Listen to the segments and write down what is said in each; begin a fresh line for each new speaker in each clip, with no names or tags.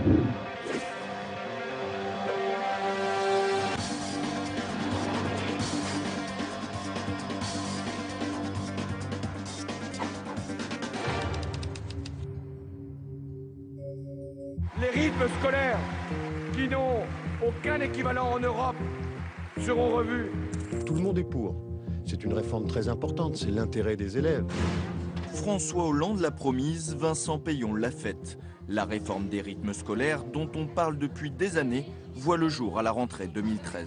Les rythmes scolaires qui n'ont aucun équivalent en Europe seront revus.
Tout le monde est pour. C'est une réforme très importante, c'est l'intérêt des élèves.
François Hollande l'a promise, Vincent Peillon l'a faite. La réforme des rythmes scolaires, dont on parle depuis des années, voit le jour à la rentrée 2013.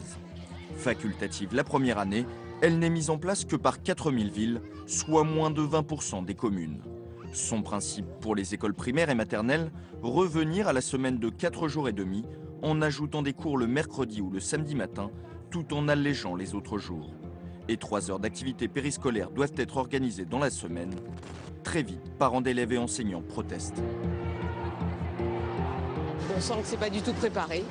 Facultative la première année, elle n'est mise en place que par 4000 villes, soit moins de 20% des communes. Son principe pour les écoles primaires et maternelles, revenir à la semaine de 4 jours et demi, en ajoutant des cours le mercredi ou le samedi matin, tout en allégeant les autres jours. Et 3 heures d'activité périscolaire doivent être organisées dans la semaine. Très vite, parents d'élèves et enseignants protestent.
On sent que ce n'est pas du tout préparé,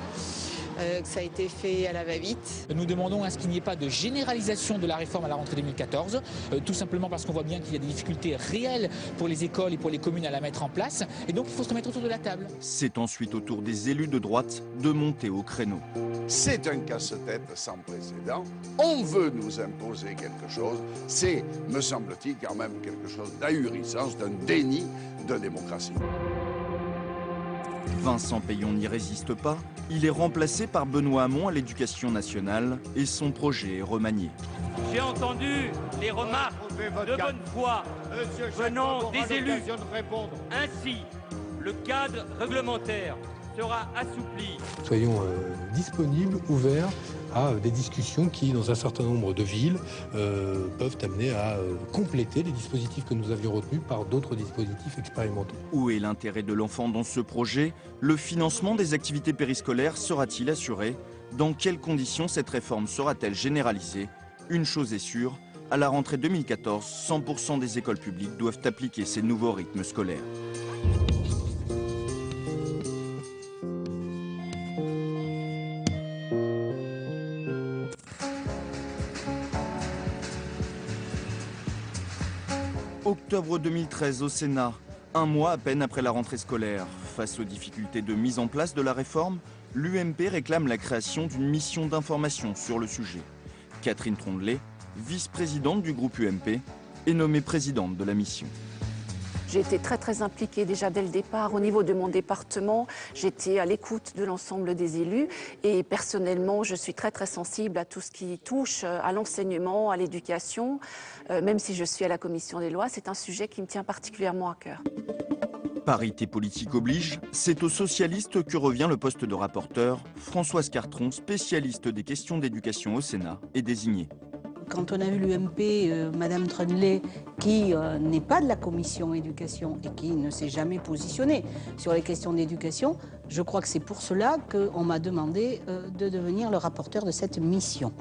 que ça a été fait à la va-vite.
Nous demandons à ce qu'il n'y ait pas de généralisation de la réforme à la rentrée 2014, tout simplement parce qu'on voit bien qu'il y a des difficultés réelles pour les écoles et pour les communes à la mettre en place. Et donc il faut se mettre autour de la table.
C'est ensuite au tour des élus de droite de monter au créneau.
C'est un casse-tête sans précédent. On veut nous imposer quelque chose. C'est, me semble-t-il, quand même quelque chose d'ahurissant, d'un déni de démocratie.
Vincent Peillon n'y résiste pas. Il est remplacé par Benoît Hamon à l'Éducation nationale et son projet est remanié.
J'ai entendu les remarques de bonne foi venant des élus. Ainsi, le cadre réglementaire sera assoupli.
Soyons disponibles, ouverts à des discussions qui, dans un certain nombre de villes, peuvent amener à compléter les dispositifs que nous avions retenus par d'autres dispositifs expérimentaux.
Où est l'intérêt de l'enfant dans ce projet? Le financement des activités périscolaires sera-t-il assuré? Dans quelles conditions cette réforme sera-t-elle généralisée? Une chose est sûre, à la rentrée 2014, 100% des écoles publiques doivent appliquer ces nouveaux rythmes scolaires. Octobre 2013 au Sénat, un mois à peine après la rentrée scolaire. Face aux difficultés de mise en place de la réforme, l'UMP réclame la création d'une mission d'information sur le sujet. Catherine Trondelet, vice-présidente du groupe UMP, est nommée présidente de la mission.
J'ai été très impliquée déjà dès le départ au niveau de mon département. J'étais à l'écoute de l'ensemble des élus et personnellement, je suis très sensible à tout ce qui touche à l'enseignement, à l'éducation. Même si je suis à la commission des lois, c'est un sujet qui me tient particulièrement à cœur.
Parité politique oblige, c'est aux socialistes que revient le poste de rapporteur. Françoise Cartron, spécialiste des questions d'éducation au Sénat, est désignée.
Quand on a vu l'UMP, Madame Trondelet, qui n'est pas de la commission éducation et qui ne s'est jamais positionnée sur les questions d'éducation, je crois que c'est pour cela qu'on m'a demandé de devenir le rapporteur de cette mission.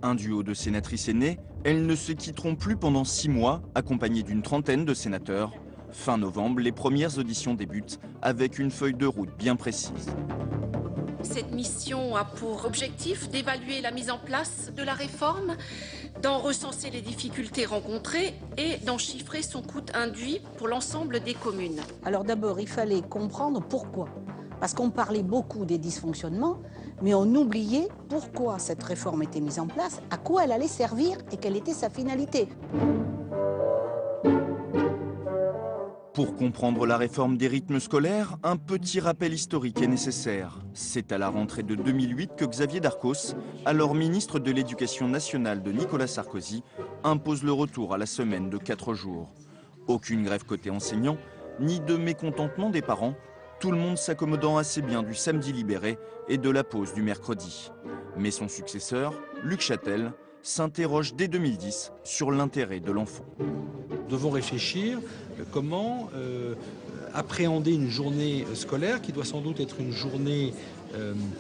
Un duo de sénatrices est né. Elles ne se quitteront plus pendant 6 mois, accompagnées d'une trentaine de sénateurs. Fin novembre, les premières auditions débutent avec une feuille de route bien précise.
Cette mission a pour objectif d'évaluer la mise en place de la réforme, d'en recenser les difficultés rencontrées et d'en chiffrer son coût induit pour l'ensemble des communes.
Alors d'abord, il fallait comprendre pourquoi. Parce qu'on parlait beaucoup des dysfonctionnements, mais on oubliait pourquoi cette réforme était mise en place, à quoi elle allait servir et quelle était sa finalité.
Pour comprendre la réforme des rythmes scolaires, un petit rappel historique est nécessaire. C'est à la rentrée de 2008 que Xavier Darcos, alors ministre de l'Éducation nationale de Nicolas Sarkozy, impose le retour à la semaine de 4 jours. Aucune grève côté enseignants, ni de mécontentement des parents, tout le monde s'accommodant assez bien du samedi libéré et de la pause du mercredi. Mais son successeur, Luc Châtel, s'interroge dès 2010 sur l'intérêt de l'enfant.
Nous devons réfléchir comment appréhender une journée scolaire qui doit sans doute être une journée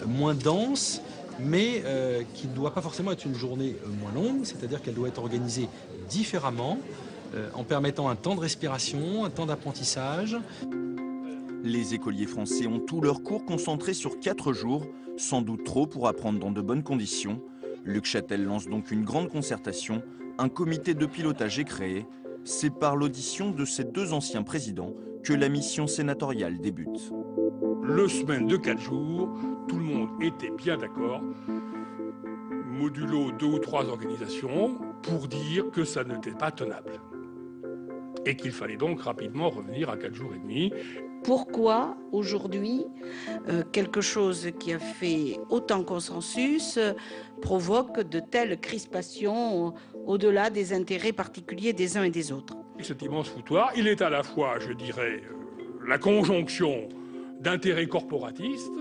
moins dense, mais qui ne doit pas forcément être une journée moins longue, c'est-à-dire qu'elle doit être organisée différemment, en permettant un temps de respiration, un temps d'apprentissage.
Les écoliers français ont tous leurs cours concentrés sur 4 jours, sans doute trop pour apprendre dans de bonnes conditions. Luc Châtel lance donc une grande concertation, un comité de pilotage est créé. C'est par l'audition de ces 2 anciens présidents que la mission sénatoriale débute.
Le semaine de 4 jours, tout le monde était bien d'accord, modulo 2 ou 3 organisations, pour dire que ça n'était pas tenable. Et qu'il fallait donc rapidement revenir à 4 jours et demi.
Pourquoi aujourd'hui quelque chose qui a fait autant consensus provoque de telles crispations au-delà des intérêts particuliers des uns et des autres?
Cet immense foutoir, il est à la fois, je dirais, la conjonction d'intérêts corporatistes,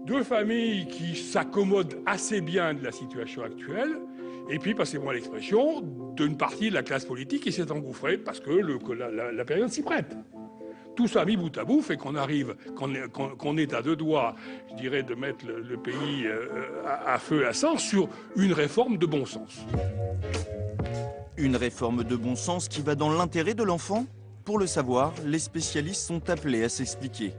de familles qui s'accommodent assez bien de la situation actuelle, et puis, passez-moi l'expression, d'une partie de la classe politique qui s'est engouffrée parce que la période s'y prête. Tout ça mis bout à bout fait qu'on arrive, qu'on est à 2 doigts, je dirais, de mettre le pays à feu et à sang sur une réforme de bon sens.
Une réforme de bon sens qui va dans l'intérêt de l'enfant? Pour le savoir, les spécialistes sont appelés à s'expliquer.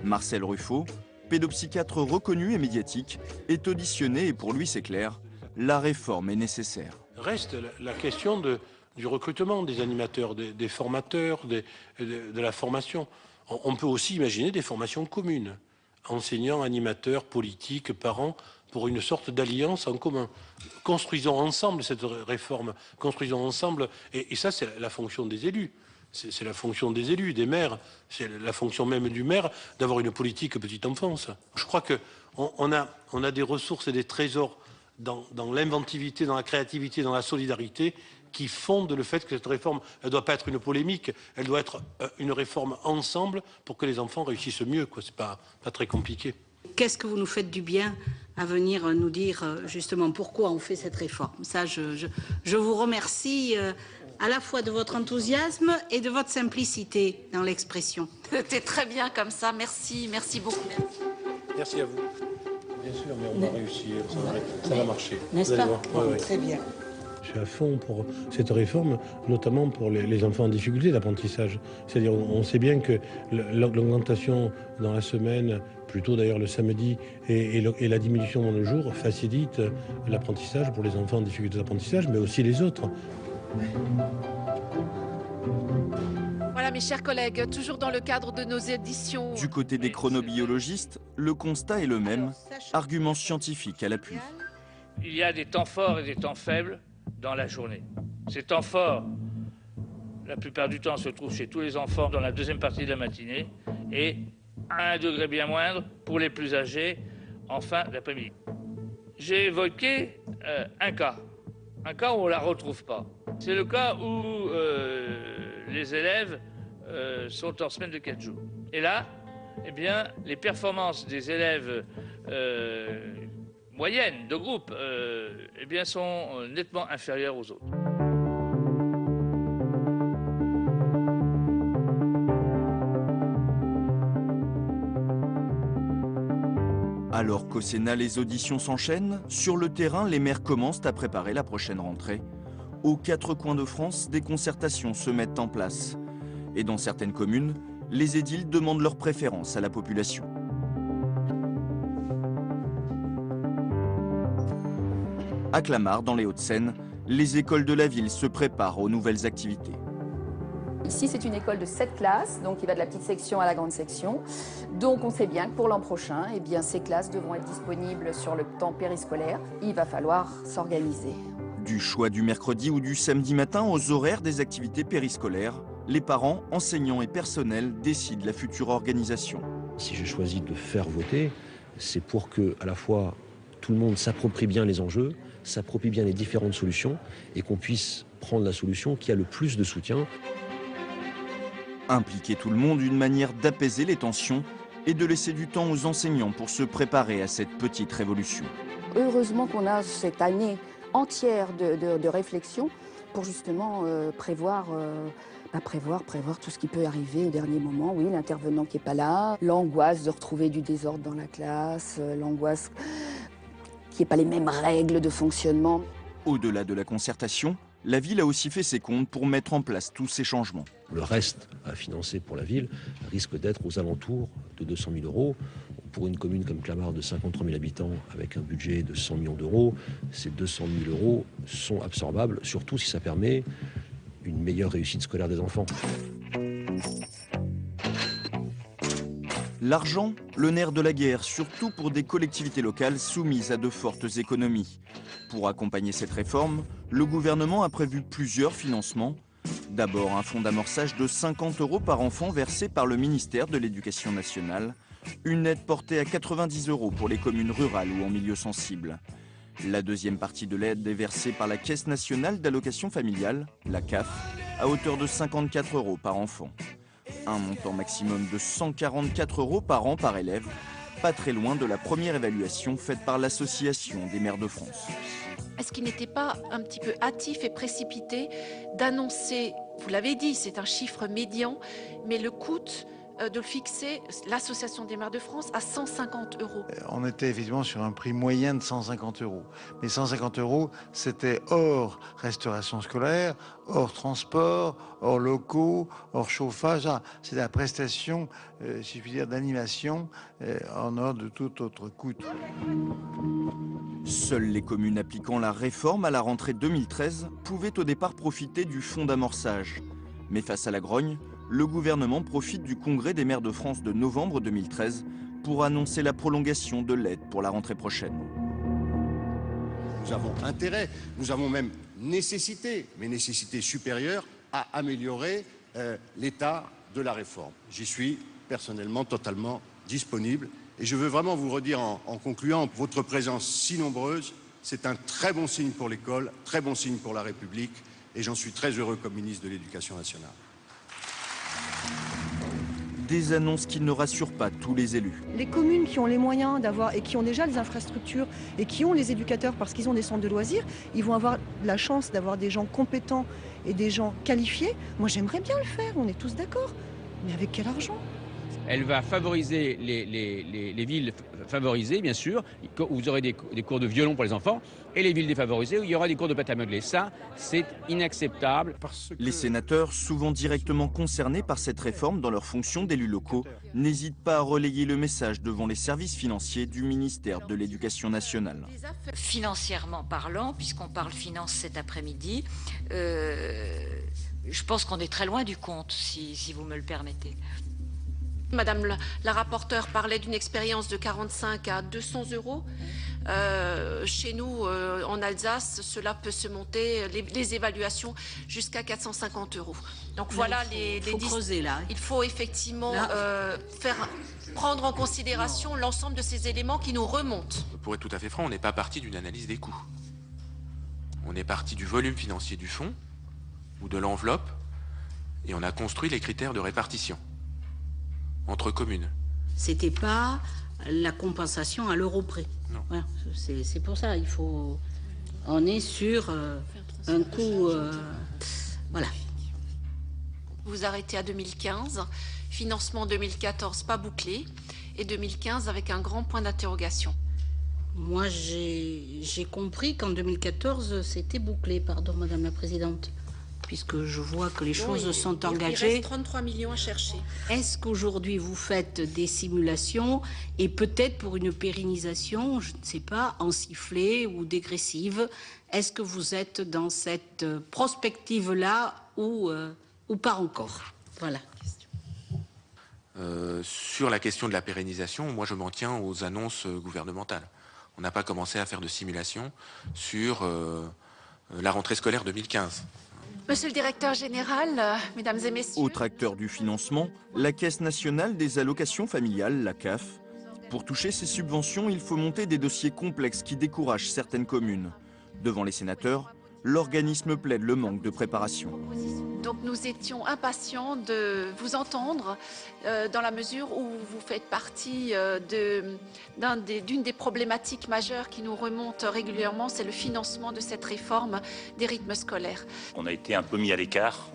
Marcel Ruffo, pédopsychiatre reconnu et médiatique, est auditionné et pour lui c'est clair, la réforme est nécessaire.
Reste la question du recrutement des animateurs, des formateurs, de la formation. On peut aussi imaginer des formations communes, enseignants, animateurs, politiques, parents, pour une sorte d'alliance en commun. Construisons ensemble cette réforme, construisons ensemble, et ça c'est la fonction des élus. C'est la fonction des élus, des maires, c'est la fonction même du maire d'avoir une politique petite enfance. Je crois qu'on a des ressources et des trésors dans l'inventivité, dans la créativité, dans la solidarité, qui fondent le fait que cette réforme, elle ne doit pas être une polémique, elle doit être une réforme ensemble pour que les enfants réussissent mieux. Ce n'est pas très compliqué.
Qu'est-ce que vous nous faites du bien à venir nous dire justement pourquoi on fait cette réforme? Ça, je vous remercie à la fois de votre enthousiasme et de votre simplicité dans l'expression.
C'était très bien comme ça, merci, merci beaucoup.
Merci à vous. Bien sûr, mais on va réussir, ça va marcher.
N'est-ce pas?
Ouais.
Très bien.
Je suis à fond pour cette réforme, notamment pour les enfants en difficulté d'apprentissage. C'est-à-dire, on sait bien que l'augmentation dans la semaine, plutôt d'ailleurs le samedi, et la diminution dans le jour facilite l'apprentissage pour les enfants en difficulté d'apprentissage, mais aussi les autres.
Voilà mes chers collègues, toujours dans le cadre de nos éditions.
Du côté des chronobiologistes, le constat est le même, argument scientifique à l'appui.
Il y a des temps forts et des temps faibles dans la journée. Ces temps forts, la plupart du temps, se trouvent chez tous les enfants dans la deuxième partie de la matinée et à un degré bien moindre pour les plus âgés en fin d'après-midi. J'ai évoqué un cas où on ne la retrouve pas. C'est le cas où les élèves sont en semaine de 4 jours. Et là, eh bien, les performances des élèves moyennes de groupe eh bien, sont nettement inférieures aux autres.
Alors qu'au Sénat, les auditions s'enchaînent, sur le terrain, les maires commencent à préparer la prochaine rentrée. Aux 4 coins de France, des concertations se mettent en place. Et dans certaines communes, les édiles demandent leur préférence à la population. À Clamart, dans les Hauts-de-Seine, les écoles de la ville se préparent aux nouvelles activités.
Ici, c'est une école de 7 classes, donc il va de la petite section à la grande section. Donc on sait bien que pour l'an prochain, eh bien, ces classes devront être disponibles sur le temps périscolaire. Il va falloir s'organiser.
Du choix du mercredi ou du samedi matin aux horaires des activités périscolaires, les parents, enseignants et personnels décident la future organisation.
Si j'ai choisi de faire voter, c'est pour que, à la fois, tout le monde s'approprie bien les enjeux, s'approprie bien les différentes solutions et qu'on puisse prendre la solution qui a le plus de soutien.
Impliquer tout le monde, une manière d'apaiser les tensions et de laisser du temps aux enseignants pour se préparer à cette petite révolution.
Heureusement qu'on a cette année entière de réflexion pour justement prévoir tout ce qui peut arriver au dernier moment. Oui, l'intervenant qui n'est pas là, l'angoisse de retrouver du désordre dans la classe, l'angoisse qu'il n'y ait pas les mêmes règles de fonctionnement.
Au-delà de la concertation, la ville a aussi fait ses comptes pour mettre en place tous ces changements.
Le reste à financer pour la ville risque d'être aux alentours de 200 000 €. Pour une commune comme Clamart de 53 000 habitants avec un budget de 100 millions d'euros, ces 200 000 € sont absorbables, surtout si ça permet une meilleure réussite scolaire des enfants.
L'argent, le nerf de la guerre, surtout pour des collectivités locales soumises à de fortes économies. Pour accompagner cette réforme, le gouvernement a prévu plusieurs financements. D'abord, un fonds d'amorçage de 50 € par enfant versé par le ministère de l'Éducation nationale. Une aide portée à 90 € pour les communes rurales ou en milieu sensible. La deuxième partie de l'aide est versée par la Caisse nationale d'allocation familiale, la CAF, à hauteur de 54 € par enfant. Un montant maximum de 144 € par an par élève, pas très loin de la première évaluation faite par l'Association des maires de France.
Est-ce qu'il n'était pas un petit peu hâtif et précipité d'annoncer, vous l'avez dit, c'est un chiffre médian, mais le coût de le fixer, l'Association des maires de France, à 150 €.
On était effectivement sur un prix moyen de 150 €. Mais 150 €, c'était hors restauration scolaire, hors transport, hors locaux, hors chauffage. C'est la prestation, si je puis dire, d'animation en dehors de tout autre coût.
Seules les communes appliquant la réforme à la rentrée 2013 pouvaient au départ profiter du fonds d'amorçage. Mais face à la grogne, le gouvernement profite du Congrès des maires de France de novembre 2013 pour annoncer la prolongation de l'aide pour la rentrée prochaine.
Nous avons intérêt, nous avons même nécessité, mais nécessité supérieure, à améliorer l'état de la réforme. J'y suis personnellement totalement disponible. Et je veux vraiment vous redire en concluant, votre présence si nombreuse, c'est un très bon signe pour l'école, très bon signe pour la République, et j'en suis très heureux comme ministre de l'Éducation nationale.
Des annonces qui ne rassurent pas tous les élus.
Les communes qui ont les moyens d'avoir et qui ont déjà les infrastructures et qui ont les éducateurs parce qu'ils ont des centres de loisirs, ils vont avoir la chance d'avoir des gens compétents et des gens qualifiés. Moi j'aimerais bien le faire, on est tous d'accord, mais avec quel argent ?
Elle va favoriser les villes favorisées, bien sûr, où vous aurez des cours de violon pour les enfants, et les villes défavorisées où il y aura des cours de pâte à meubler. Ça, c'est inacceptable.
Les sénateurs, souvent directement concernés par cette réforme dans leur fonction d'élus locaux, n'hésitent pas à relayer le message devant les services financiers du ministère de l'Éducation nationale.
Financièrement parlant, puisqu'on parle finance cet après-midi, je pense qu'on est très loin du compte, si vous me le permettez.
Madame la rapporteure parlait d'une expérience de 45 à 200 €. Chez nous, en Alsace, cela peut se monter, les évaluations, jusqu'à 450 €. Donc là, voilà il faut effectivement prendre en considération l'ensemble de ces éléments qui nous remontent.
Pour être tout à fait franc, on n'est pas parti d'une analyse des coûts. On est parti du volume financier du fonds ou de l'enveloppe et on a construit les critères de répartition entre communes.
C'était pas la compensation à l'euro près.
Non.
Voilà, c'est pour ça, on est sur un coût, voilà.
Vous arrêtez à 2015, financement 2014 pas bouclé, et 2015 avec un grand point d'interrogation.
Moi, j'ai compris qu'en 2014, c'était bouclé, pardon, Madame la Présidente, puisque je vois que les choses sont engagées.
Il reste 33 millions à chercher.
Est-ce qu'aujourd'hui, vous faites des simulations et peut-être pour une pérennisation, je ne sais pas, en sifflet ou dégressive, est-ce que vous êtes dans cette prospective-là ou pas encore? Voilà.
Sur la question de la pérennisation, moi je m'en tiens aux annonces gouvernementales. On n'a pas commencé à faire de simulation sur la rentrée scolaire 2015.
Monsieur le directeur général, mesdames et messieurs...
Autre acteur du financement, la Caisse nationale des allocations familiales, la CAF. Pour toucher ces subventions, il faut monter des dossiers complexes qui découragent certaines communes. Devant les sénateurs, l'organisme plaide le manque de préparation.
Donc nous étions impatients de vous entendre dans la mesure où vous faites partie d'une des problématiques majeures qui nous remontent régulièrement, c'est le financement de cette réforme des rythmes scolaires.
On a été un peu mis à l'écart,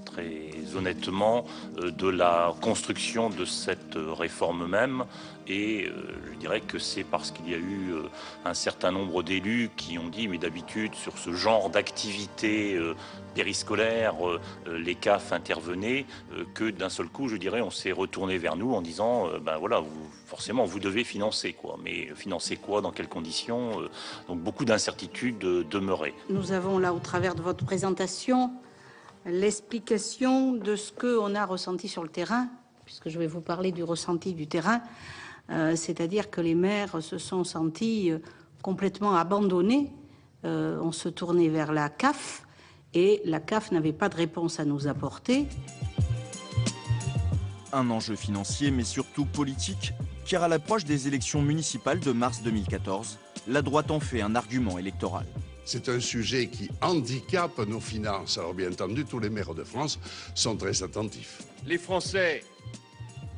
très honnêtement, de la construction de cette réforme même. Et je dirais que c'est parce qu'il y a eu un certain nombre d'élus qui ont dit, mais d'habitude, sur ce genre d'activité périscolaire, les CAF intervenaient, que d'un seul coup, je dirais, on s'est retourné vers nous en disant, ben voilà, forcément, vous devez financer, quoi. Mais financer quoi, dans quelles conditions? Donc beaucoup d'incertitudes demeuraient.
Nous avons là, au travers de votre présentation, l'explication de ce qu'on a ressenti sur le terrain puisque je vais vous parler du ressenti du terrain, c'est-à-dire que les maires se sont sentis complètement abandonnés. On se tournait vers la CAF et la CAF n'avait pas de réponse à nous apporter.
Un enjeu financier, mais surtout politique, car à l'approche des élections municipales de mars 2014, la droite en fait un argument électoral.
C'est un sujet qui handicape nos finances. Alors bien entendu, tous les maires de France sont très attentifs.
Les Français,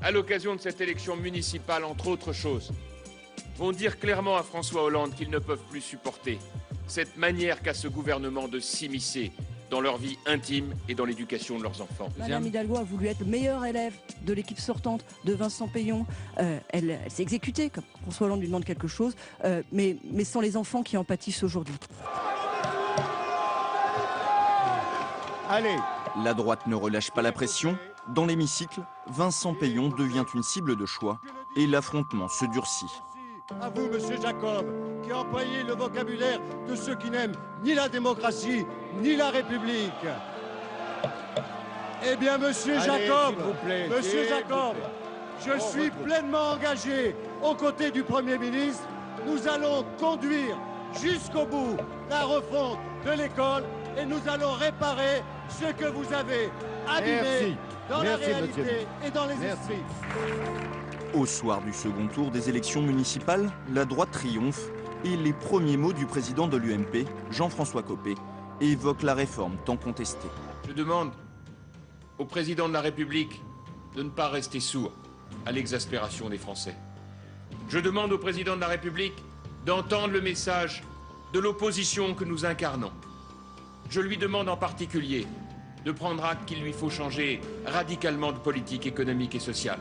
à l'occasion de cette élection municipale, entre autres choses, vont dire clairement à François Hollande qu'ils ne peuvent plus supporter cette manière qu'a ce gouvernement de s'immiscer dans leur vie intime et dans l'éducation de leurs enfants.
Madame Hidalgo a voulu être le meilleur élève de l'équipe sortante de Vincent Payon. Elle s'est exécutée, comme François Hollande lui demande quelque chose, mais sans les enfants qui en pâtissent aujourd'hui.
Allez. La droite ne relâche pas la pression. Dans l'hémicycle, Vincent Payon devient une cible de choix et l'affrontement se durcit.
À vous, monsieur Jacob, qui employez le vocabulaire de ceux qui n'aiment ni la démocratie, ni la République. Eh bien, monsieur Jacob, je suis pleinement engagé aux côtés du Premier ministre. Nous allons conduire jusqu'au bout la refonte de l'école et nous allons réparer ce que vous avez abîmé dans la réalité et dans les esprits.
Au soir du second tour des élections municipales, la droite triomphe et les premiers mots du président de l'UMP, Jean-François Copé, évoquent la réforme tant contestée.
Je demande au président de la République de ne pas rester sourd à l'exaspération des Français. Je demande au président de la République d'entendre le message de l'opposition que nous incarnons. Je lui demande en particulier de prendre acte qu'il lui faut changer radicalement de politique économique et sociale,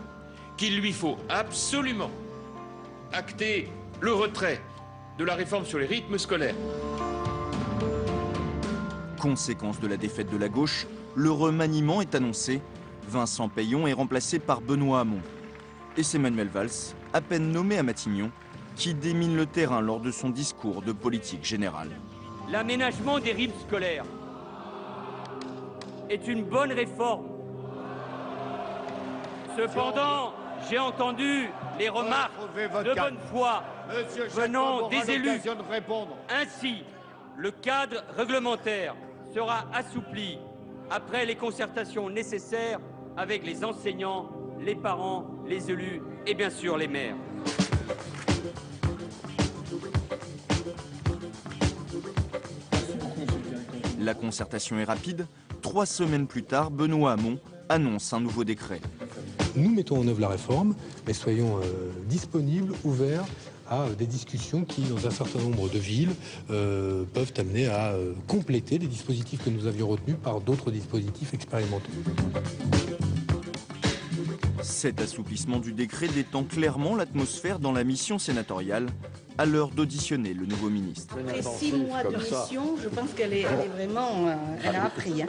qu'il lui faut absolument acter le retrait de la réforme sur les rythmes scolaires.
Conséquence de la défaite de la gauche, le remaniement est annoncé. Vincent Payon est remplacé par Benoît Hamon. Et c'est Manuel Valls, à peine nommé à Matignon, qui démine le terrain lors de son discours de politique générale.
L'aménagement des rythmes scolaires est une bonne réforme. Cependant, j'ai entendu les remarques de bonne foi venant des élus. Ainsi, le cadre réglementaire sera assoupli après les concertations nécessaires avec les enseignants, les parents, les élus et bien sûr les maires.
La concertation est rapide. 3 semaines plus tard, Benoît Hamon annonce un nouveau décret.
Nous mettons en œuvre la réforme, mais soyons disponibles, ouverts à des discussions qui, dans un certain nombre de villes, peuvent amener à compléter les dispositifs que nous avions retenus par d'autres dispositifs expérimentaux.
Cet assouplissement du décret détend clairement l'atmosphère dans la mission sénatoriale à l'heure d'auditionner le nouveau ministre.
Après 6 mois de mission, je pense qu'elle est vraiment... elle a appris. Hein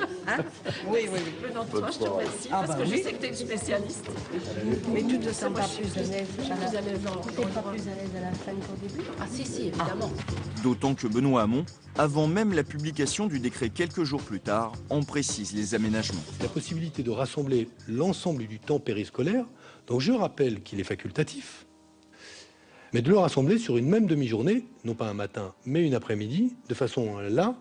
oui, oui, oui.
Devant toi, je te remercie, parce que je sais que tu es une spécialiste.
Mais tu te sens pas plus à l'aise
à la
fin qu'au début?
Ah si, si, évidemment.
D'autant que Benoît Hamon, avant même la publication du décret quelques jours plus tard, en précise les aménagements.
La possibilité de rassembler l'ensemble du temps périscolaire, donc je rappelle qu'il est facultatif, mais de le rassembler sur une même demi-journée, non pas un matin, mais une après-midi, de façon à là,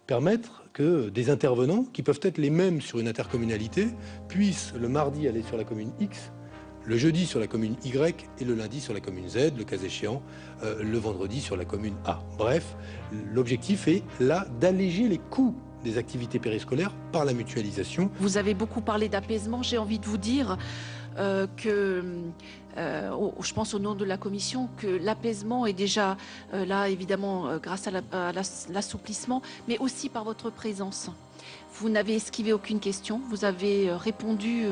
permettre que des intervenants, qui peuvent être les mêmes sur une intercommunalité, puissent le mardi aller sur la commune X, le jeudi sur la commune Y et le lundi sur la commune Z, le cas échéant, le vendredi sur la commune A. Bref, l'objectif est là d'alléger les coûts des activités périscolaires par la mutualisation.
Vous avez beaucoup parlé d'apaisement, j'ai envie de vous dire je pense au nom de la Commission, que l'apaisement est déjà là, évidemment, grâce à l'assouplissement, mais aussi par votre présence. Vous n'avez esquivé aucune question, vous avez répondu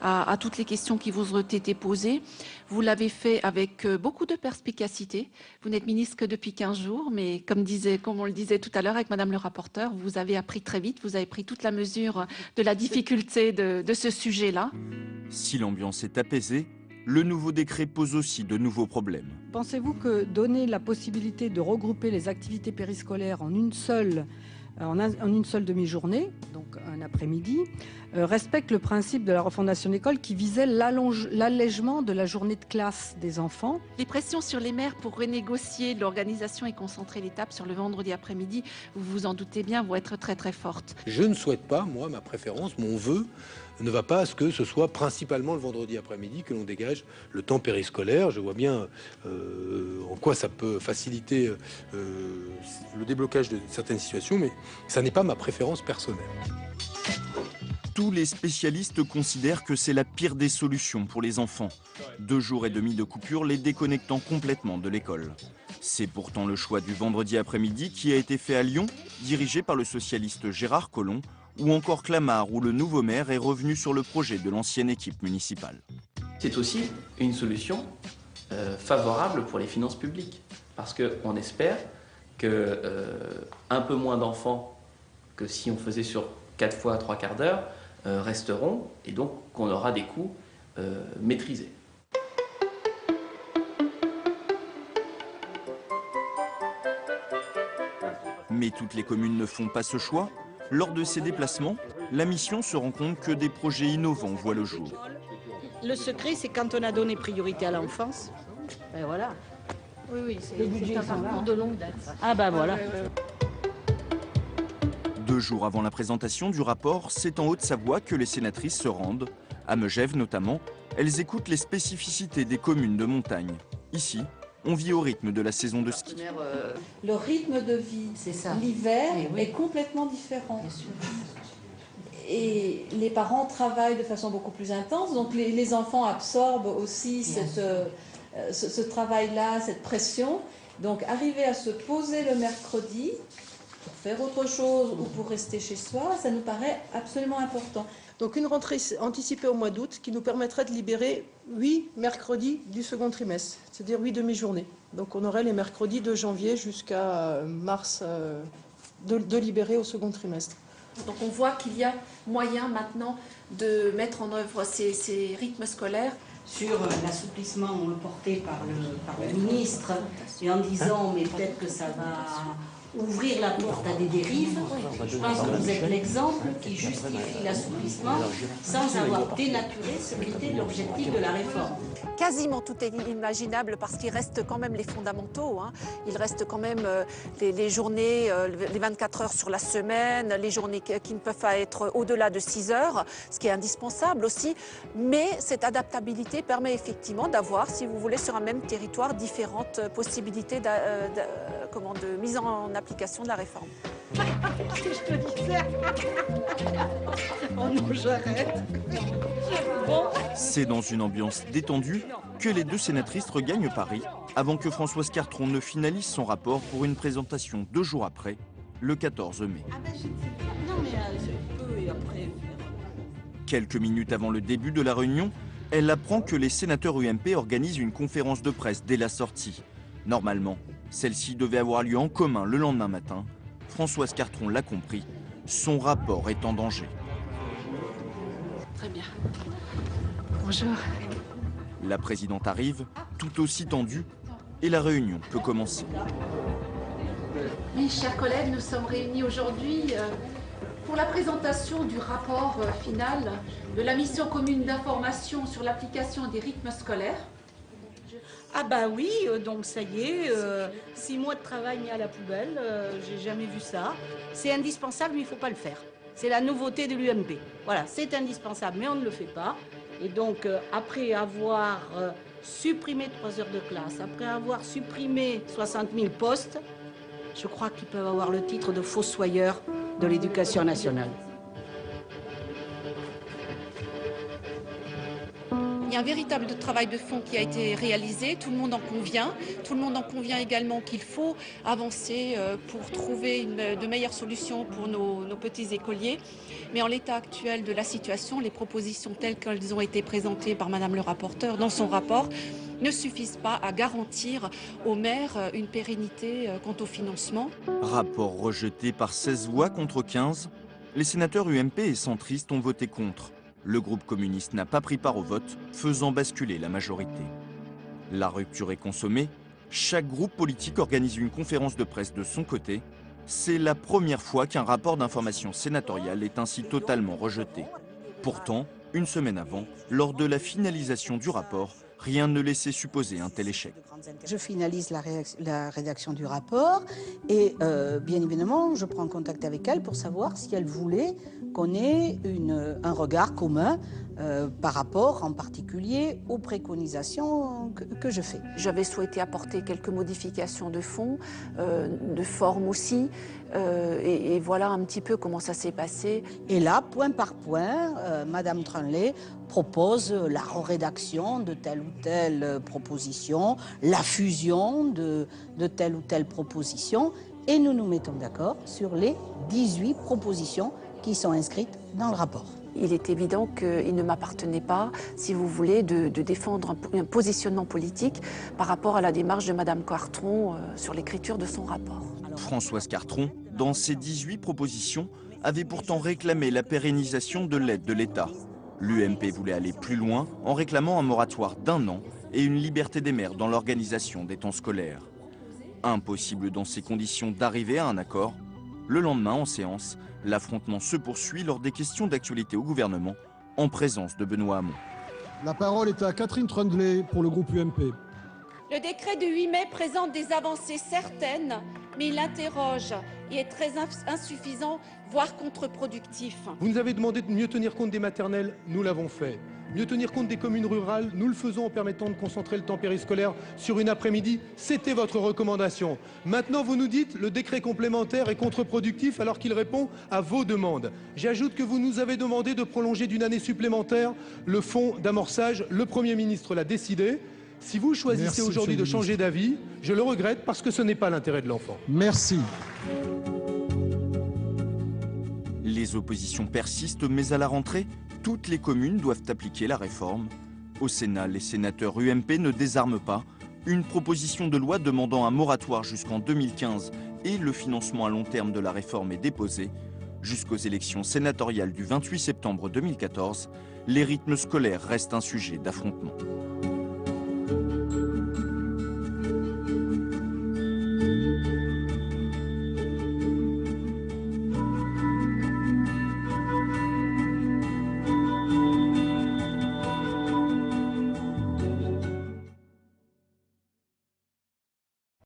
à toutes les questions qui vous ont été posées. Vous l'avez fait avec beaucoup de perspicacité. Vous n'êtes ministre que depuis 15 jours, mais comme on le disait tout à l'heure avec Madame le rapporteur, vous avez appris très vite, vous avez pris toute la mesure de la difficulté de ce sujet-là.
Si l'ambiance est apaisée, le nouveau décret pose aussi de nouveaux problèmes.
Pensez-vous que donner la possibilité de regrouper les activités périscolaires en une seule
en une seule demi-journée, donc un après-midi, respecte le principe de la refondation d'école qui visait l'allègement de la journée de classe des enfants.
Les pressions sur les maires pour renégocier l'organisation et concentrer l'étape sur le vendredi après-midi, vous vous en doutez bien, vont être très très fortes.
Je ne souhaite pas, moi, ma préférence, mon vœu ne va pas à ce que ce soit principalement le vendredi après-midi que l'on dégage le temps périscolaire. Je vois bien en quoi ça peut faciliter le déblocage de certaines situations, mais ça n'est pas ma préférence personnelle.
Tous les spécialistes considèrent que c'est la pire des solutions pour les enfants. 2 jours et demi de coupure les déconnectant complètement de l'école. C'est pourtant le choix du vendredi après-midi qui a été fait à Lyon, dirigé par le socialiste Gérard Collomb, ou encore Clamart, où le nouveau maire est revenu sur le projet de l'ancienne équipe municipale.
C'est aussi une solution favorable pour les finances publiques, parce qu'on espère que un peu moins d'enfants que si on faisait sur 4 fois 3 quarts d'heure resteront, et donc qu'on aura des coûts maîtrisés.
Mais toutes les communes ne font pas ce choix. Lors de ces déplacements, la mission se rend compte que des projets innovants voient le jour.
Le secret, c'est quand on a donné priorité à l'enfance, ben voilà.
Oui, c'est un parcours de longue date.
Ah ben voilà.
2 jours avant la présentation du rapport, c'est en Haute-Savoie que les sénatrices se rendent. À Megève notamment, elles écoutent les spécificités des communes de montagne. Ici, on vit au rythme de la saison de ski.
Le rythme de vie, l'hiver, est complètement différent. Et les parents travaillent de façon beaucoup plus intense, donc les enfants absorbent aussi ce travail-là, cette pression. Donc arriver à se poser le mercredi pour faire autre chose ou pour rester chez soi, ça nous paraît absolument important.
Donc une rentrée anticipée au mois d'août qui nous permettrait de libérer 8 mercredis du second trimestre, c'est-à-dire 8 demi-journées. Donc on aurait les mercredis de janvier jusqu'à mars de libérer au second trimestre.
Donc on voit qu'il y a moyen maintenant de mettre en œuvre ces rythmes scolaires.
Sur l'assouplissement porté par le ministre, et en disant mais peut-être que ça va ouvrir la porte à des dérives. Je pense que vous êtes l'exemple qui justifie l'assouplissement sans avoir dénaturé ce qui était l'objectif de la réforme.
Quasiment tout est inimaginable parce qu'il reste quand même les fondamentaux. Hein. Il reste quand même les journées, les 24 heures sur la semaine, les journées qui ne peuvent pas être au-delà de 6 heures, ce qui est indispensable aussi. Mais cette adaptabilité permet effectivement d'avoir, si vous voulez, sur un même territoire, différentes possibilités de mise en application de la réforme.
Si je te disais... Oh non, j'arrête. Bon.
C'est dans une ambiance détendue que les 2 sénatrices regagnent Paris avant que Françoise Cartron ne finalise son rapport pour une présentation 2 jours après, le 14 mai.
Non mais je peux et après...
Quelques minutes avant le début de la réunion, elle apprend que les sénateurs UMP organisent une conférence de presse dès la sortie. Normalement, celle-ci devait avoir lieu en commun le lendemain matin. Françoise Cartron l'a compris, son rapport est en danger.
Très bien. Bonjour.
La présidente arrive, tout aussi tendue, et la réunion peut commencer.
Mes chers collègues, nous sommes réunis aujourd'hui pour la présentation du rapport final de la mission commune d'information sur l'application des rythmes scolaires.
Ah bah oui, donc ça y est, 6 mois de travail mis à la poubelle, j'ai jamais vu ça. C'est indispensable, mais il ne faut pas le faire. C'est la nouveauté de l'UMP. Voilà, c'est indispensable, mais on ne le fait pas. Et donc, après avoir supprimé 3 heures de classe, après avoir supprimé 60 000 postes, je crois qu'ils peuvent avoir le titre de fossoyeurs de l'éducation nationale.
Il y a un véritable travail de fond qui a été réalisé, tout le monde en convient. Tout le monde en convient également qu'il faut avancer pour trouver de meilleures solutions pour nos petits écoliers. Mais en l'état actuel de la situation, les propositions telles qu'elles ont été présentées par Madame le rapporteur dans son rapport ne suffisent pas à garantir aux maires une pérennité quant au financement.
Rapport rejeté par 16 voix contre 15, les sénateurs UMP et centristes ont voté contre. Le groupe communiste n'a pas pris part au vote, faisant basculer la majorité. La rupture est consommée, chaque groupe politique organise une conférence de presse de son côté, C'est la première fois qu'un rapport d'information sénatorial est ainsi totalement rejeté. Pourtant, une semaine avant, lors de la finalisation du rapport, rien ne laissait supposer un tel échec.
Je finalise la rédaction du rapport et bien évidemment, je prends contact avec elle pour savoir si elle voulait qu'on ait un regard commun par rapport en particulier aux préconisations que je fais.
J'avais souhaité apporter quelques modifications de fond, de forme aussi, et voilà un petit peu comment ça s'est passé.
Et là, point par point, Madame Tranlé propose la rédaction de telle ou telle proposition, la fusion de telle ou telle proposition, et nous nous mettons d'accord sur les 18 propositions qui sont inscrites dans le rapport.
Il est évident qu'il ne m'appartenait pas, si vous voulez, de défendre un positionnement politique par rapport à la démarche de Madame Cartron sur l'écriture de son rapport.
Françoise Cartron, dans ses 18 propositions, avait pourtant réclamé la pérennisation de l'aide de l'État. L'UMP voulait aller plus loin en réclamant un moratoire d'1 an et une liberté des maires dans l'organisation des temps scolaires. Impossible dans ces conditions d'arriver à un accord. Le lendemain, en séance, l'affrontement se poursuit lors des questions d'actualité au gouvernement, en présence de Benoît Hamon.
La parole est à Catherine Trundlé pour le groupe UMP.
Le décret du 8 mai présente des avancées certaines, mais il interroge et est très insuffisant, voire contre-productif.
Vous nous avez demandé de mieux tenir compte des maternelles, nous l'avons fait. Mieux tenir compte des communes rurales, nous le faisons en permettant de concentrer le temps périscolaire sur une après-midi. C'était votre recommandation. Maintenant, vous nous dites le décret complémentaire est contre-productif alors qu'il répond à vos demandes. J'ajoute que vous nous avez demandé de prolonger d'une année supplémentaire le fonds d'amorçage. Le Premier ministre l'a décidé. Si vous choisissez aujourd'hui de changer d'avis, je le regrette parce que ce n'est pas l'intérêt de l'enfant.
Merci.
Les oppositions persistent, mais à la rentrée, toutes les communes doivent appliquer la réforme. Au Sénat, les sénateurs UMP ne désarment pas. Une proposition de loi demandant un moratoire jusqu'en 2015 et le financement à long terme de la réforme est déposée. Jusqu'aux élections sénatoriales du 28 septembre 2014, les rythmes scolaires restent un sujet d'affrontement.